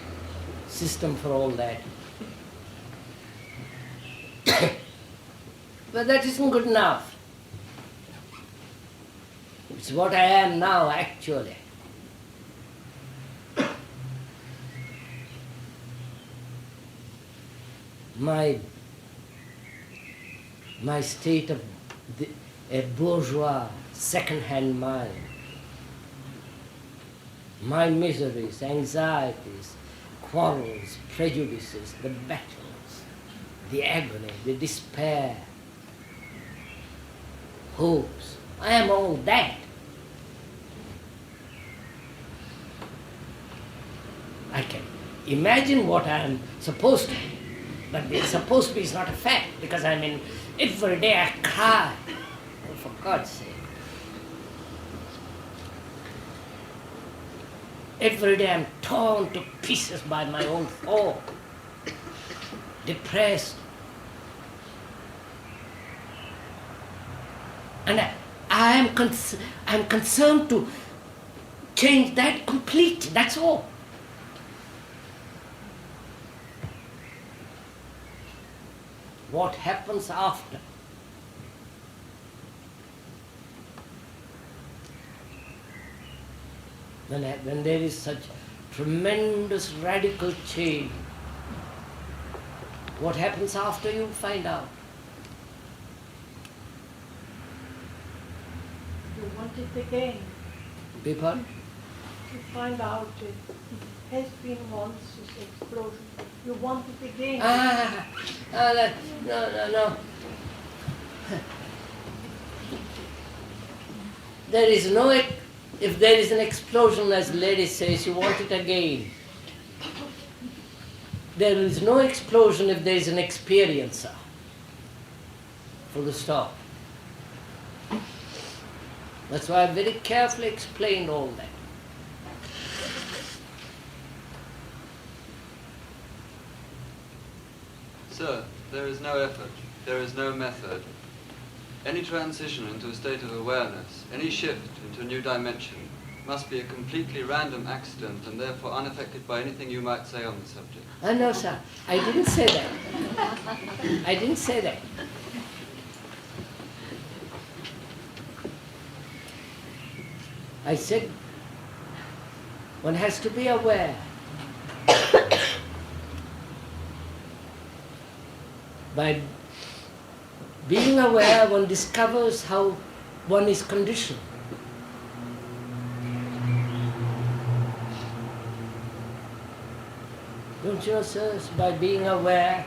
system for all that. But that isn't good enough. It's what I am now, actually. My state of a bourgeois second-hand mind, my miseries, anxieties, quarrels, prejudices, the battles, the agony, the despair, hopes, I am all that. I can imagine what I am supposed to be. But being supposed to be is not a fact, because I mean, every day I cry. Oh, for God's sake. Every day I'm torn to pieces by my own thought, depressed. And I'm concerned to change that completely, that's all. What happens after? When there is such tremendous radical change, what happens after, you find out. You want it again. People? You find out it has been once this explosion. You want it again. No. There is no, if there is an explosion, as the lady says, you want it again. There is no explosion if there is an experiencer. Full stop. That's why I very carefully explained all that. Sir, there is no effort, there is no method. Any transition into a state of awareness, any shift into a new dimension, must be a completely random accident and therefore unaffected by anything you might say on the subject. No, sir, I didn't say that. I didn't say that. I said one has to be aware. By being aware, one discovers how one is conditioned. Don't you know, sir, by being aware,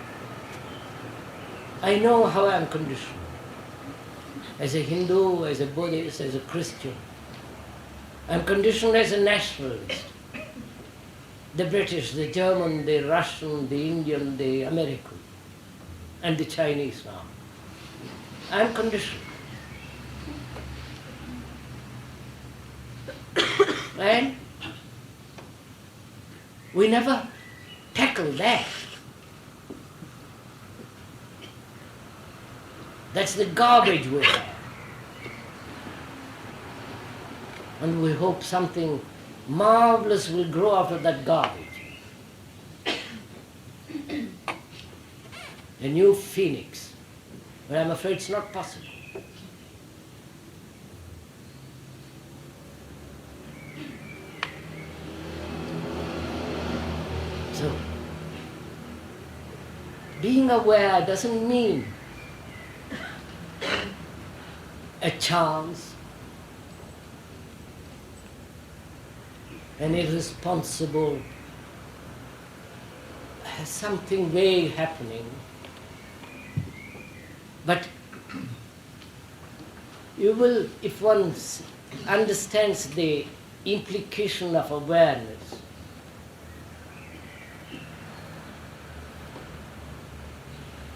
I know how I am conditioned. As a Hindu, as a Buddhist, as a Christian. I am conditioned as a nationalist. The British, the German, the Russian, the Indian, the American, and the Chinese now. I am conditioned. And we never tackle that. That's the garbage we have. And we hope something marvelous will grow out of that garbage. A new phoenix. But I'm afraid it's not possible. being aware doesn't mean a chance, an irresponsible, something vague happening. But you will, if one understands the implication of awareness,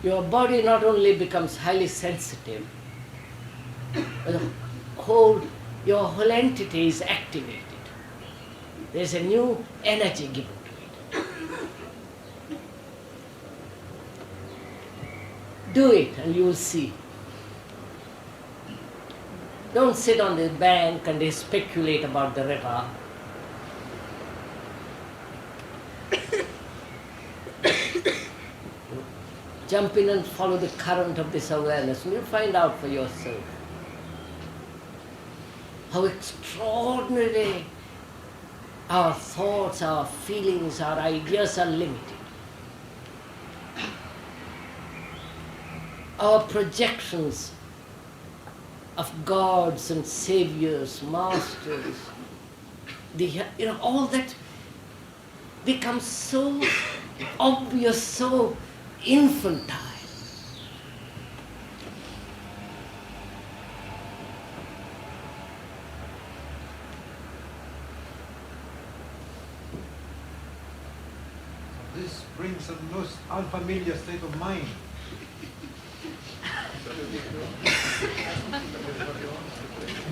your body not only becomes highly sensitive, but your whole entity is activated. There's a new energy given to it. Do it and you will see. Don't sit on the bank and speculate about the river. Jump in and follow the current of this awareness and you'll find out for yourself how extraordinarily our thoughts, our feelings, our ideas are limited. Our projections of gods and saviors, masters, all that becomes so obvious, so infantile. This brings a most unfamiliar state of mind.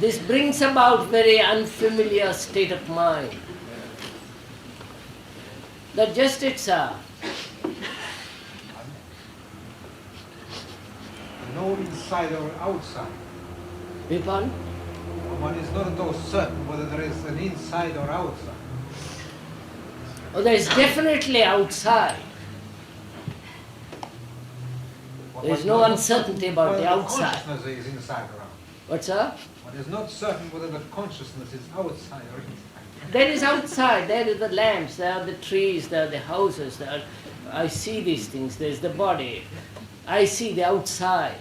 This brings about very unfamiliar state of mind. That just it's No inside or outside. Vipan? One is not at all certain whether there is an inside or outside. Oh, there is definitely outside. There is no uncertainty about the outside. Consciousness is inside or out. What's that? One is not certain whether the consciousness is outside or inside. There is outside, there are the lamps, there are the trees, there are the houses, I see these things, there is the body. I see the outside.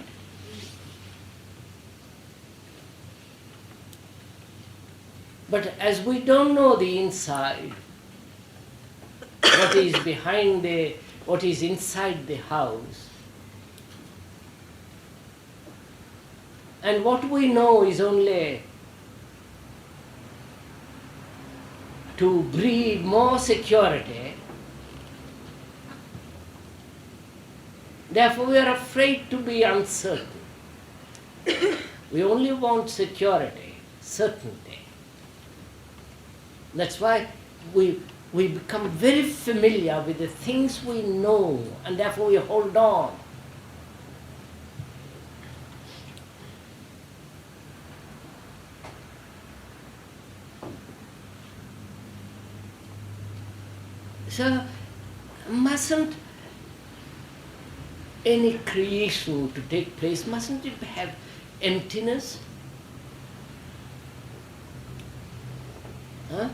But as we don't know the inside, what is behind what is inside the house, and what we know is only to breed more security, therefore we are afraid to be uncertain. We only want security, certainty. That's why we become very familiar with the things we know, and therefore we hold on. So, mustn't any creation to take place, mustn't it have emptiness? Huh?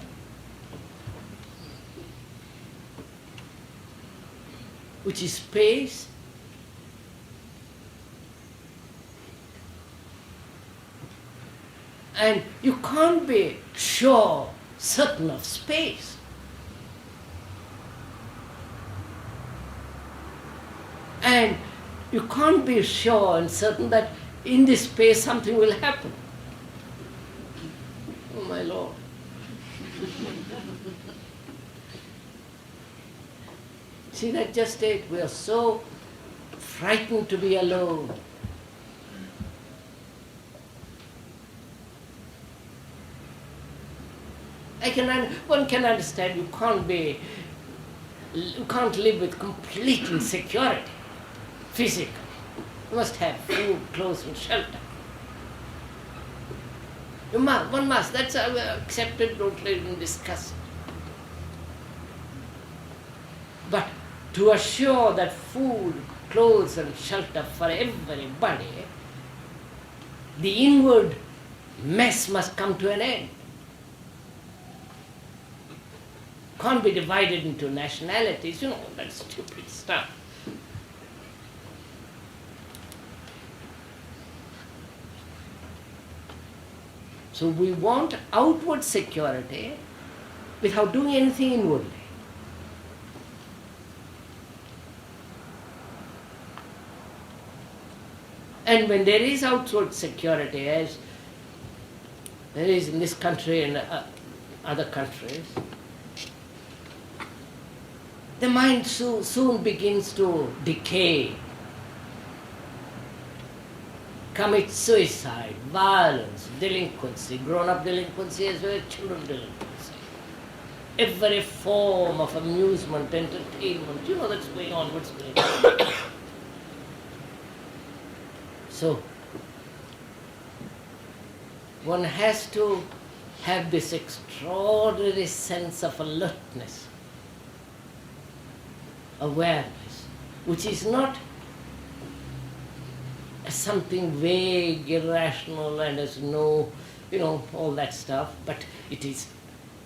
Which is space. And you can't be sure, certain of space. And you can't be sure and certain that in this space something will happen. Oh my Lord. See, that just it. We are so frightened to be alone. One can understand you can't live with complete insecurity, physical. You must have food, clothes and shelter. One must, that's accepted, don't even discuss it. But to assure that food, clothes and shelter for everybody, the inward mess must come to an end. Can't be divided into nationalities, that's stupid stuff. So we want outward security without doing anything inwardly. And when there is outward security, as there is in this country and other countries, the mind soon begins to decay, commit suicide, violence, delinquency, grown-up delinquency as well as children delinquency. Every form of amusement, entertainment, you know that's going on, what's going on. So, one has to have this extraordinary sense of alertness, awareness, which is not something vague, irrational, and as no, all that stuff, but it is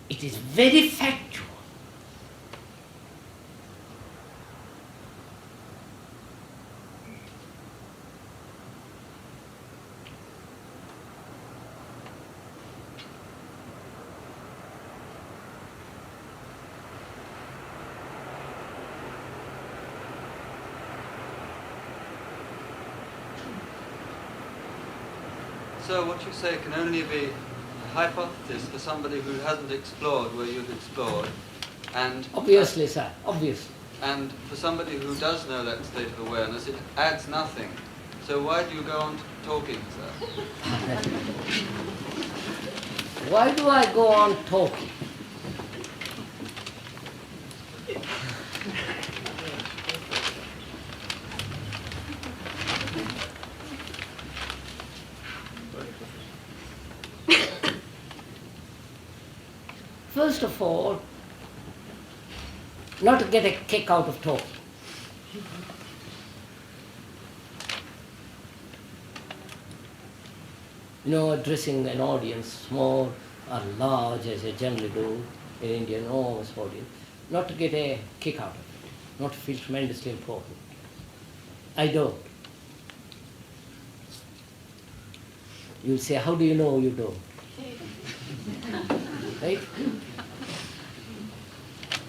very factual. So what you say can only be a hypothesis for somebody who hasn't explored where you've explored, and Obviously, sir, obviously. and for somebody who does know that state of awareness, it adds nothing. So why do you go on talking, sir? Why do I go on talking? First of all, not to get a kick out of talking. Addressing an audience, small or large, as I generally do in India, enormous audience, not to get a kick out of it, not to feel tremendously important. I don't. You'll say, how do you know you don't? Right?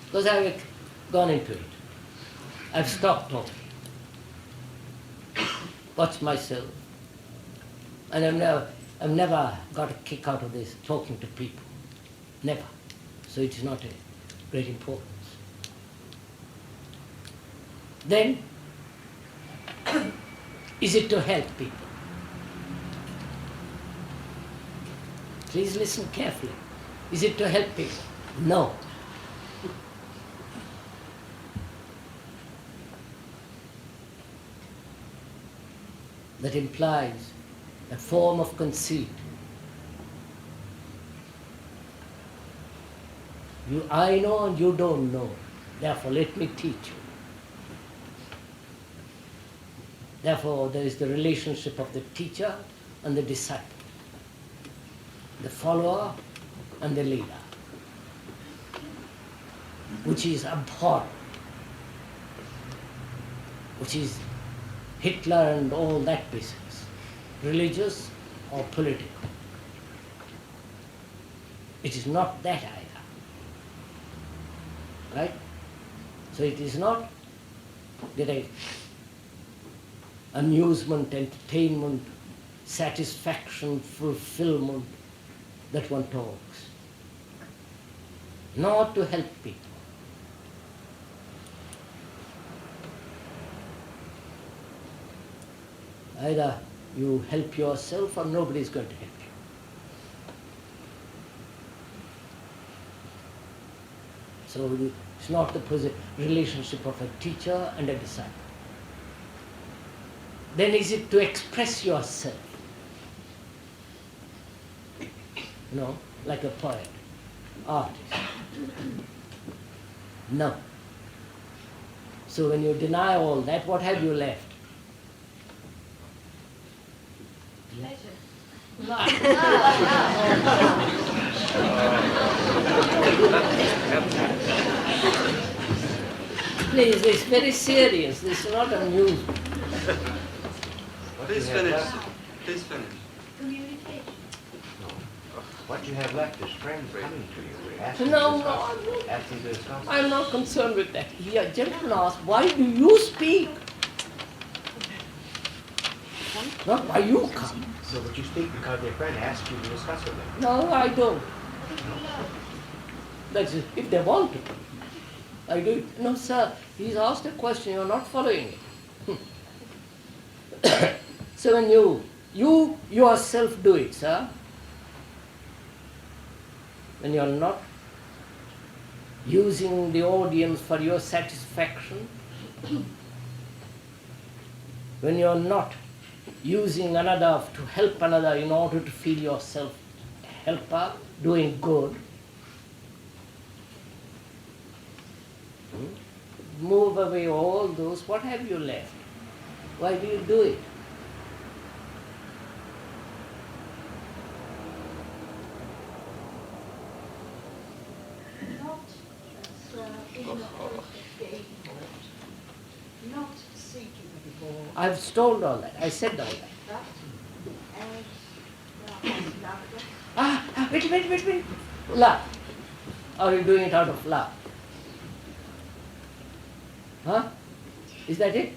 Because I've gone into it. I've stopped talking. Watched myself. And I've never got a kick out of this talking to people. Never. So it is not a great importance. Then, is it to help people? Please listen carefully. Is it to help people? No. That implies a form of conceit. I know and you don't know. Therefore, let me teach you. Therefore, there is the relationship of the teacher and the disciple, the follower and the leader, which is abhorrent, which is Hitler and all that business, religious or political. It is not that either. Right? So it is not getting amusement, entertainment, satisfaction, fulfillment that one talks. Not to help people. Either you help yourself or nobody is going to help you. So it's not the relationship of a teacher and a disciple. Then is it to express yourself? Like a poet, artist. No. So when you deny all that, what have you left? Please, this is very serious. This is not amusement. Please finish. Please finish. Communication. What you have left is friends coming to you, asking No, to discuss. no, Asking to discuss. I'm not concerned with that. Here, gentleman asked, why do you speak? Not why you come. So but you speak because their friend asked you to discuss with them. No, I don't. That's it. If they want to. I do it. No, sir, he's asked a question, you're not following it. So when you yourself do it, sir, when you're not using the audience for your satisfaction, when you're not using another to help another in order to feel yourself a helper, doing good, move away all those, what have you left? Why do you do it? Not as in the hope of gaining more, not seeking more, I've told all that, I said all that. but as loved Wait. Love. Are you doing it out of love? Huh? Is that it?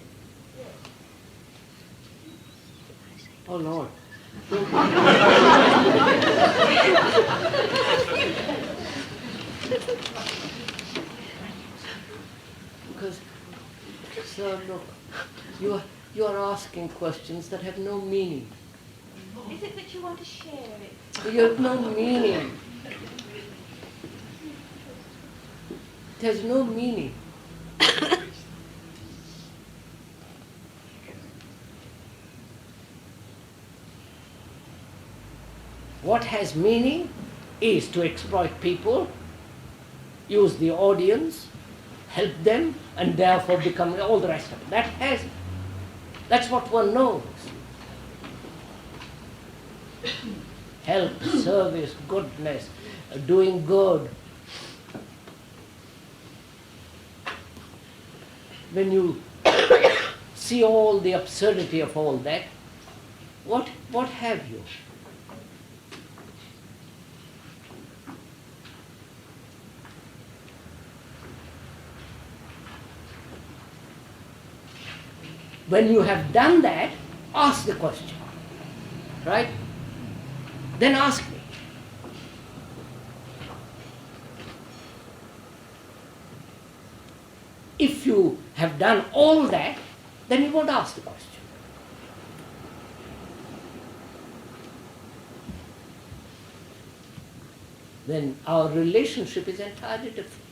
Oh Lord. Because, sir, look, you are asking questions that have no meaning. Is it that you want to share it? You have no meaning. It has no meaning. What has meaning is to exploit people, use the audience, help them, and therefore become all the rest of it. That's what one knows. Help, service, goodness, doing good. When you see all the absurdity of all that, what have you? When you have done that, ask the question, right? Then ask me. If you have done all that, then you won't ask the question. Then our relationship is entirely different.